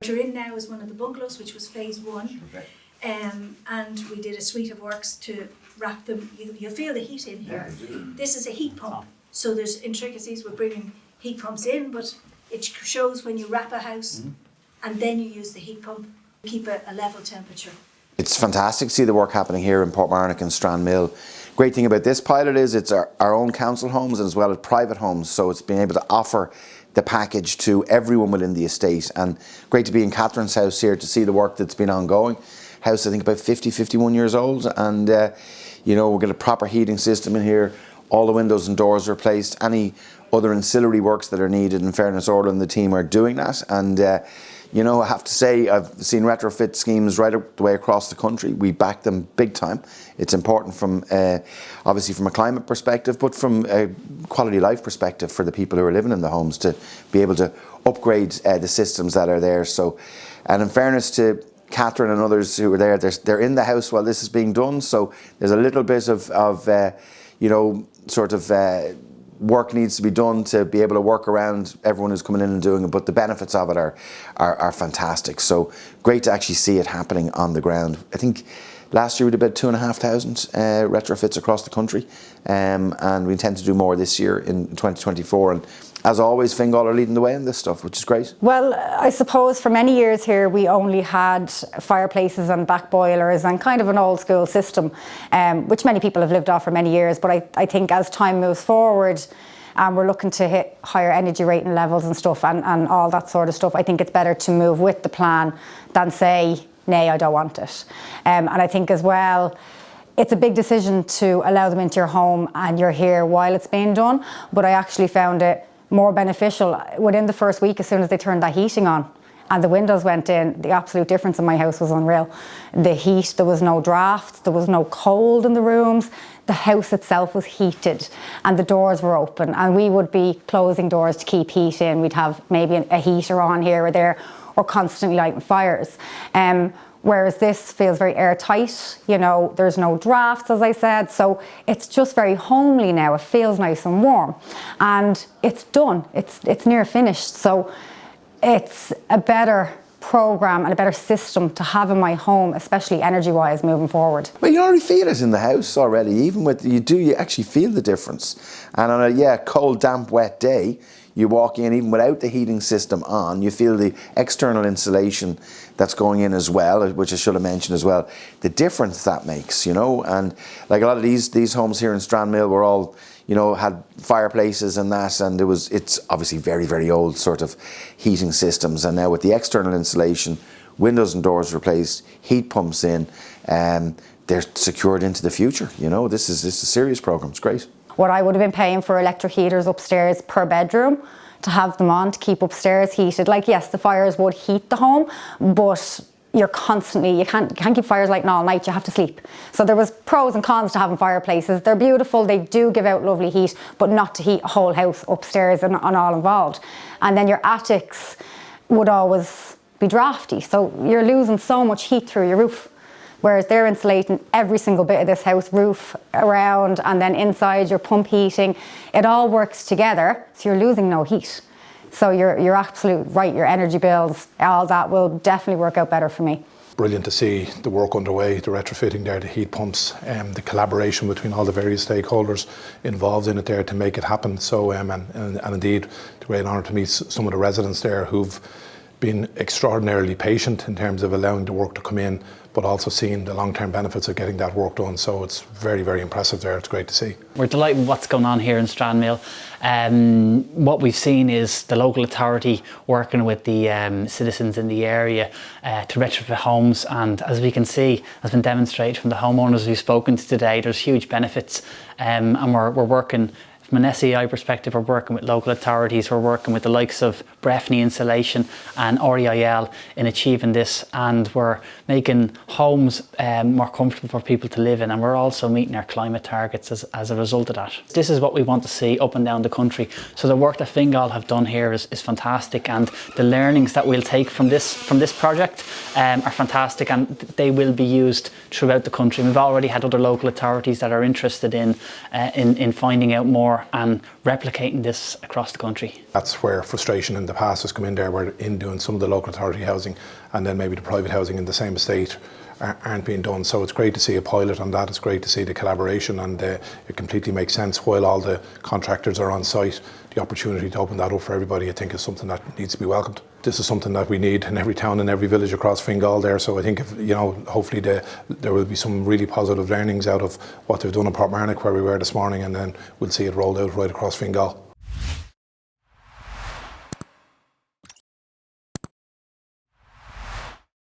What you're in now is one of the bungalows, which was phase 1. And we did a suite of works to wrap them. You feel the heat in here. This is a heat pump. So there's intricacies with bringing heat pumps in, but it shows when you wrap a house and then you use the heat pump, keep a level temperature. It's fantastic to see the work happening here in Portmarnock and Strandmill. Great thing about this pilot is it's our own council homes as well as private homes, so it's being able to offer the package to everyone within the estate. And great to be in Catherine's house here to see the work that's been ongoing. House, I think, about 51 years old, and you know, we've got a proper heating system in here. All the windows and doors are replaced. Any other ancillary works that are needed, in fairness, Orla and the team are doing that. And you know, I have to say, I've seen retrofit schemes right up the way across the country. We back them big time. It's important from, obviously from a climate perspective, but from a quality of life perspective for the people who are living in the homes to be able to upgrade the systems that are there. So, and in fairness to Catherine and others who were there, they're in the house while this is being done. So there's a little bit of you know, sort of work needs to be done to be able to work around everyone who's coming in and doing it, but the benefits of it are fantastic. So great to actually see it happening on the ground. I think last year we did about 2,500 retrofits across the country, and we intend to do more this year in 2024. And as always, Fingal are leading the way in this stuff, which is great. Well, I suppose for many years here we only had fireplaces and back boilers and kind of an old school system, which many people have lived off for many years. But I think as time moves forward and we're looking to hit higher energy rating levels and stuff and all that sort of stuff, I think it's better to move with the plan than say, nay, I don't want it. And I think as well, it's a big decision to allow them into your home and you're here while it's being done. But I actually found it more beneficial within the first week as soon as they turned that heating on and the windows went in. The absolute difference in my house was unreal. The heat, there was no drafts, there was no cold in the rooms. The house itself was heated and the doors were open, and we would be closing doors to keep heat in. We'd have maybe a heater on here or there, or constantly lighting fires. Whereas this feels very airtight, you know, there's no drafts, as I said, so it's just very homely now. It feels nice and warm, and it's done. It's near finished, so it's a better program and a better system to have in my home, especially energy-wise, moving forward. Well, you already feel it in the house already. Even with you actually feel the difference. And on a cold, damp, wet day, you walk in, even without the heating system on, you feel the external insulation that's going in as well, which I should have mentioned as well, the difference that makes, you know. And like a lot of these homes here in Strandmill were all, you know, had fireplaces and that, and it's obviously very, very old sort of heating systems. And now with the external insulation, windows and doors replaced, heat pumps in, they're secured into the future. You know, this is a serious program. It's great. What I would have been paying for electric heaters upstairs per bedroom, to have them on to keep upstairs heated. Like, yes, the fires would heat the home, but you're constantly, you can't keep fires lighting all night, you have to sleep. So there was pros and cons to having fireplaces. They're beautiful, they do give out lovely heat, but not to heat a whole house upstairs and all involved. And then your attics would always be drafty, so you're losing so much heat through your roof. Whereas they're insulating every single bit of this house, roof, around, and then inside your pump heating. It all works together, so you're losing no heat. So you're absolutely right, your energy bills, all that will definitely work out better for me. Brilliant to see the work underway, the retrofitting there, the heat pumps, the collaboration between all the various stakeholders involved in it there to make it happen. So, and indeed, it's a great honour to meet some of the residents there who've been extraordinarily patient in terms of allowing the work to come in, but also seeing the long-term benefits of getting that work done. So it's very, very impressive there. It's great to see. We're delighted with what's going on here in Strandmill. What we've seen is the local authority working with the citizens in the area to retrofit homes, and as we can see, has been demonstrated from the homeowners we've spoken to today, there's huge benefits, and we're working from an SEI perspective. We're working with local authorities, we're working with the likes of Breffni Insulation and REIL in achieving this, and we're making homes more comfortable for people to live in, and we're also meeting our climate targets as a result of that. This is what we want to see up and down the country. So the work that Fingal have done here is fantastic, and the learnings that we'll take from this project are fantastic, and they will be used throughout the country. We've already had other local authorities that are interested in finding out more for and replicating this across the country? That's where frustration in the past has come in there, where in doing some of the local authority housing and then maybe the private housing in the same estate aren't being done. So it's great to see a pilot on that. It's great to see the collaboration, and it completely makes sense while all the contractors are on site. The opportunity to open that up for everybody, I think, is something that needs to be welcomed. This is something that we need in every town and every village across Fingal there. So I think, hopefully there will be some really positive learnings out of what they've done in Portmarnock, where we were this morning, and then we'll see it rolled out right across Fingal.